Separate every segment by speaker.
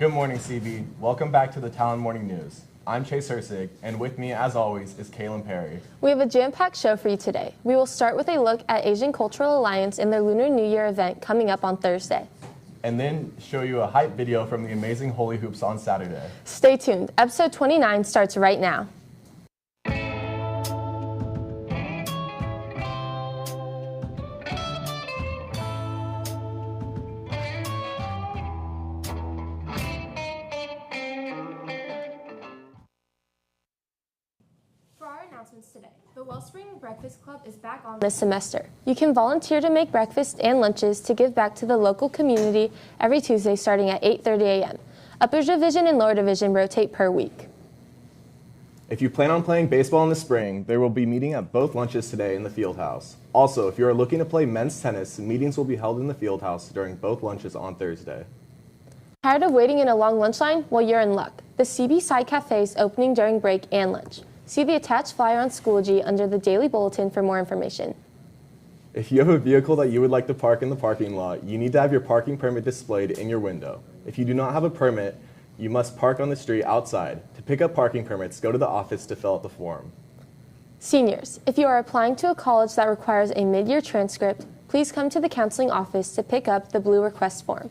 Speaker 1: Good morning, CB. Welcome back to the Talon Morning News. I'm Chase Hersig, and with me, as always, is Kaylin Perry.
Speaker 2: We have a jam-packed show for you today. We will start with a look at Asian Cultural Alliance and their Lunar New Year event coming up on Thursday.
Speaker 1: And then show you a hype video from the amazing Holy Hoops on Saturday.
Speaker 2: Stay tuned. Episode 29 starts right now. Today. The Wellspring Breakfast Club is back on this semester. You can volunteer to make breakfast and lunches to give back to the local community every Tuesday starting at 8:30 a.m. Upper Division and Lower Division rotate per week.
Speaker 1: If you plan on playing baseball in the spring, there will be meeting at both lunches today in the field house. Also, if you are looking to play men's tennis, meetings will be held in the field house during both lunches on Thursday.
Speaker 2: Tired of waiting in a long lunch line? Well, you're in luck. The CB Side Cafe is opening during break and lunch. See the attached flyer on Schoology under the daily bulletin for more information.
Speaker 1: If you have a vehicle that you would like to park in the parking lot, you need to have your parking permit displayed in your window. If you do not have a permit, you must park on the street outside. To pick up parking permits, go to the office to fill out the form.
Speaker 2: Seniors, if you are applying to a college that requires a mid-year transcript, please come to the counseling office to pick up the blue request form.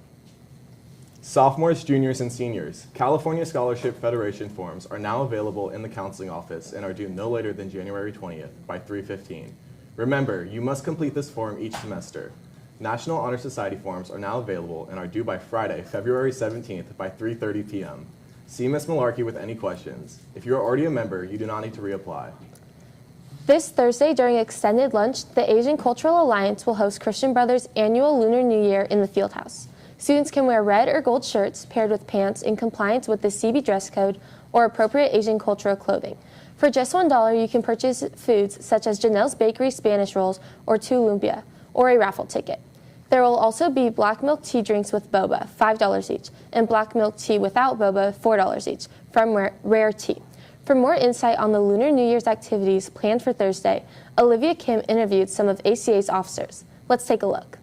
Speaker 1: Sophomores, juniors, and seniors, California Scholarship Federation forms are now available in the counseling office and are due no later than January 20th by 3:15. Remember, you must complete this form each semester. National Honor Society forms are now available and are due by Friday, February 17th by 3:30 p.m. See Ms. Malarkey with any questions. If you are already a member, you do not need to reapply.
Speaker 2: This Thursday during extended lunch, the Asian Cultural Alliance will host Christian Brothers' annual Lunar New Year in the Fieldhouse. Students can wear red or gold shirts paired with pants in compliance with the CB dress code or appropriate Asian cultural clothing. For just $1, you can purchase foods such as Janelle's Bakery Spanish rolls or 2 lumpia, or a raffle ticket. There will also be black milk tea drinks with boba, $5 each, and black milk tea without boba, $4 each, from Rare Tea. For more insight on the Lunar New Year's activities planned for Thursday, Olivia Kim interviewed some of ACA's officers. Let's take a look.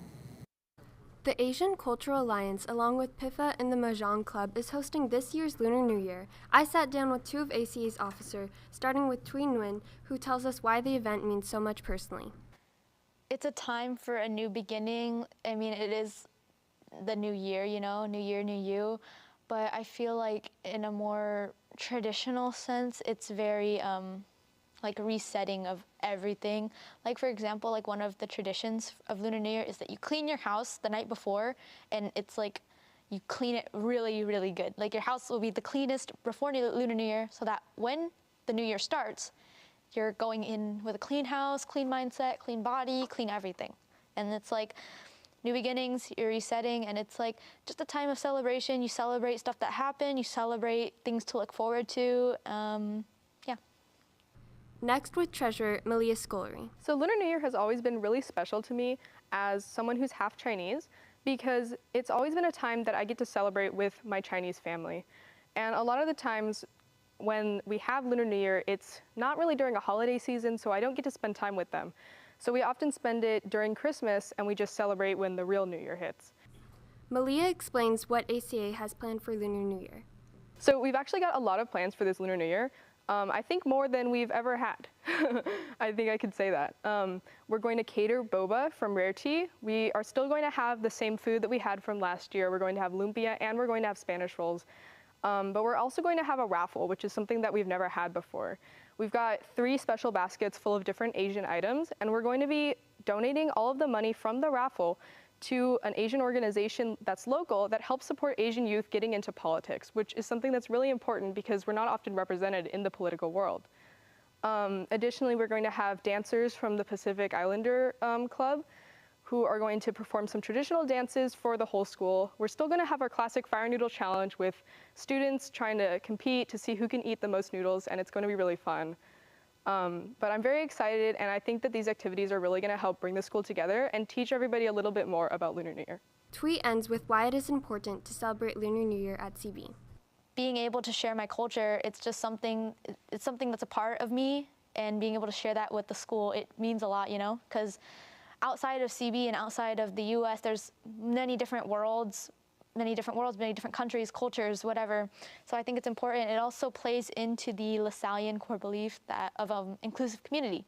Speaker 2: The Asian Cultural Alliance, along with PIFA and the Mahjong Club, is hosting this year's Lunar New Year. I sat down with two of ACA's officers, starting with Thuy Nguyen, who tells us why the event means so much personally.
Speaker 3: It's a time for a new beginning. I mean, it is the new year, you know, new year, new you. But I feel like in a more traditional sense, it's very like resetting of everything. Like for example, like one of the traditions of Lunar New Year is that you clean your house the night before, and it's like you clean it really, really good. Like your house will be the cleanest before Lunar New Year, so that when the new year starts, you're going in with a clean house, clean mindset, clean body, clean everything. And it's like new beginnings, you're resetting, and it's like just a time of celebration. You celebrate stuff that happened, you celebrate things to look forward to.
Speaker 2: Next with Treasurer Malia Scolari.
Speaker 4: So Lunar New Year has always been really special to me as someone who's half Chinese, because it's always been a time that I get to celebrate with my Chinese family. And a lot of the times when we have Lunar New Year, it's not really during a holiday season, so I don't get to spend time with them. So we often spend it during Christmas, and we just celebrate when the real New Year hits.
Speaker 2: Malia explains what ACA has planned for Lunar New Year.
Speaker 4: So we've actually got a lot of plans for this Lunar New Year. I think more than we've ever had. I think I could say that. We're going to cater boba from Rare Tea. We are still going to have the same food that we had from last year. We're going to have lumpia, and we're going to have Spanish rolls. But we're also going to have a raffle, which is something that we've never had before. We've got 3 special baskets full of different Asian items, and we're going to be donating all of the money from the raffle to an Asian organization that's local that helps support Asian youth getting into politics, which is something that's really important because we're not often represented in the political world. Additionally, we're going to have dancers from the Pacific Islander Club who are going to perform some traditional dances for the whole school. We're still going to have our classic fire noodle challenge with students trying to compete to see who can eat the most noodles, and it's going to be really fun. But I'm very excited, and I think that these activities are really going to help bring the school together and teach everybody a little bit more about Lunar New Year.
Speaker 2: Tweet ends with why it is important to celebrate Lunar New Year at CB.
Speaker 3: Being able to share my culture, it's just something that's a part of me, and being able to share that with the school, it means a lot, you know, because outside of CB and outside of the US, there's many different worlds many different worlds, many different countries, cultures, whatever. So I think it's important. It also plays into the Lasallian core belief that of inclusive community.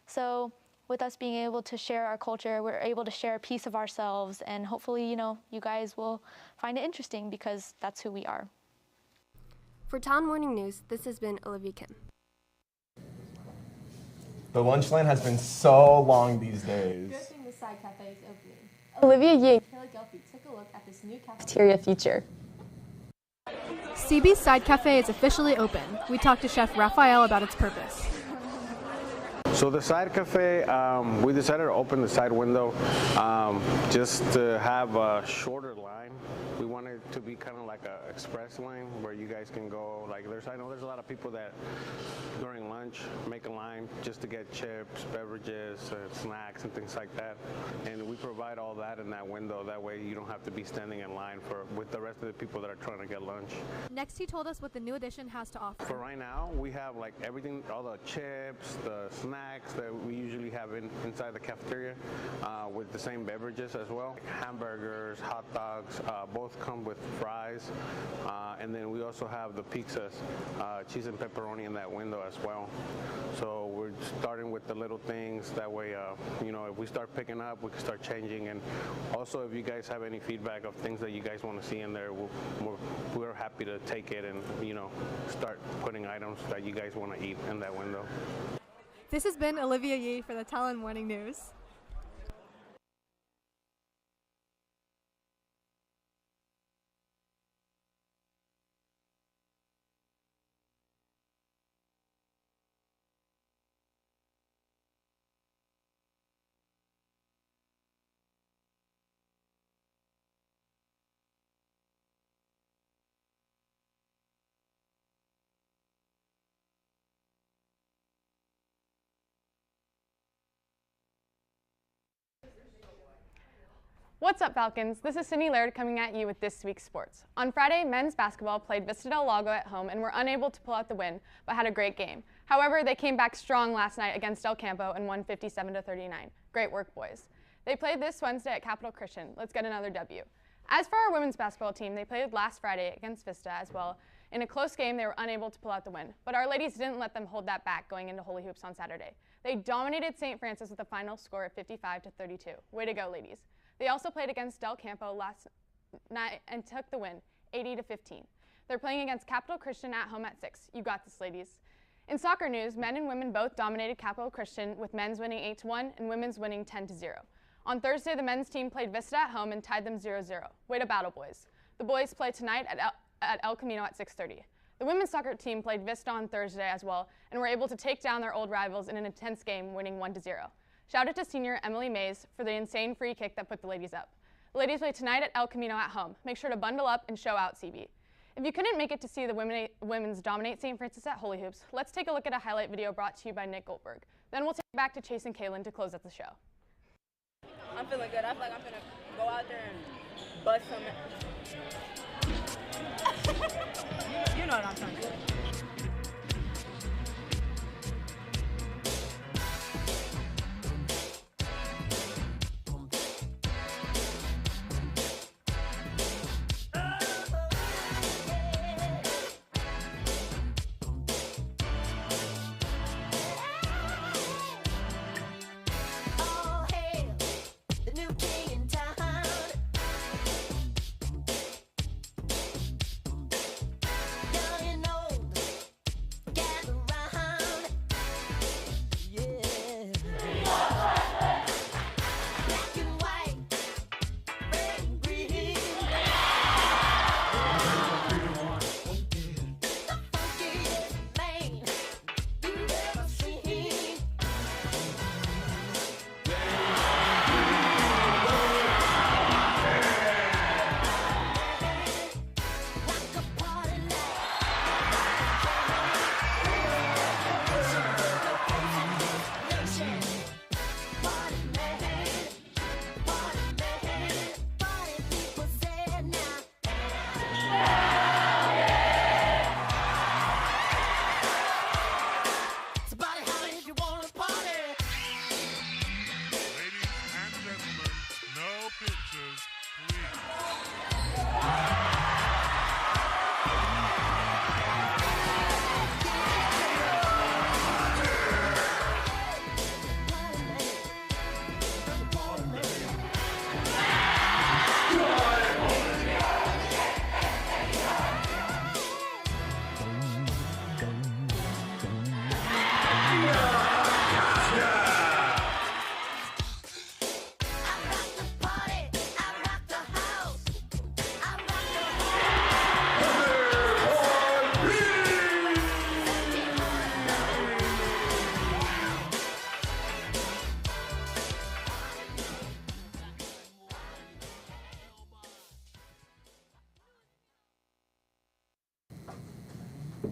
Speaker 3: So with us being able to share our culture, we're able to share a piece of ourselves, and hopefully, you guys will find it interesting because that's who we are.
Speaker 5: For Town Morning News, this has been Olivia Kim.
Speaker 1: The lunch line has been so long these days.
Speaker 2: Good thing the side cafe is opening. Olivia Yee and Kayla Gelfie took a look at this new cafeteria feature.
Speaker 6: CB's Side Cafe is officially open. We talked to Chef Raphael about its purpose.
Speaker 7: So the side cafe, we decided to open the side window just to have a shorter line. We wanted it to be kind of like an express line where you guys can go. Like I know there's a lot of people that during lunch make a line just to get chips, beverages, snacks, and things like that. And we provide all that in that window. That way you don't have to be standing in line with the rest of the people that are trying to get lunch.
Speaker 6: Next, he told us what the new addition has to offer.
Speaker 7: For right now, we have like everything, all the chips, the snacks that we usually have inside the cafeteria with the same beverages as well. Hamburgers, hot dogs, both come with fries. And then we also have the pizzas, cheese and pepperoni in that window as well. So we're starting with the little things. That way, if we start picking up, we can start changing. And also, if you guys have any feedback of things that you guys want to see in there, we're happy to take it and, start putting items that you guys want to eat in that window.
Speaker 6: This has been Olivia Yee for the Talon Morning News.
Speaker 8: What's up, Falcons? This is Sydney Laird coming at you with this week's sports. On Friday, men's basketball played Vista Del Lago at home and were unable to pull out the win, but had a great game. However, they came back strong last night against Del Campo and won 57-39. Great work, boys. They played this Wednesday at Capital Christian. Let's get another W. As for our women's basketball team, they played last Friday against Vista as well. In a close game, they were unable to pull out the win, but our ladies didn't let them hold that back going into Holy Hoops on Saturday. They dominated St. Francis with a final score of 55-32. Way to go, ladies. They also played against Del Campo last night and took the win, 80-15. They're playing against Capital Christian at home at 6. You got this, ladies. In soccer news, men and women both dominated Capital Christian, with men's winning 8-1 and women's winning 10-0. On Thursday, the men's team played Vista at home and tied them 0-0. Way to battle, boys. The boys play tonight at El Camino at 6:30. The women's soccer team played Vista on Thursday as well and were able to take down their old rivals in an intense game, winning 1-0. Shout out to senior Emily Mays for the insane free kick that put the ladies up. The ladies play tonight at El Camino at home. Make sure to bundle up and show out CB. If you couldn't make it to see the women's dominate St. Francis at Holy Hoops, let's take a look at a highlight video brought to you by Nick Goldberg. Then we'll take it back to Chase and Kaylin to close out the show.
Speaker 9: I'm feeling good. I feel like I'm gonna go out there and bust some. You know what I'm trying to say.
Speaker 10: Now you know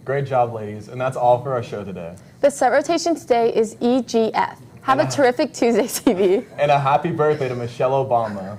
Speaker 1: Great job, ladies. And that's all for our show today.
Speaker 2: The set rotation today is EGF. Have a terrific Tuesday, CB.
Speaker 1: And a happy birthday to Michelle Obama.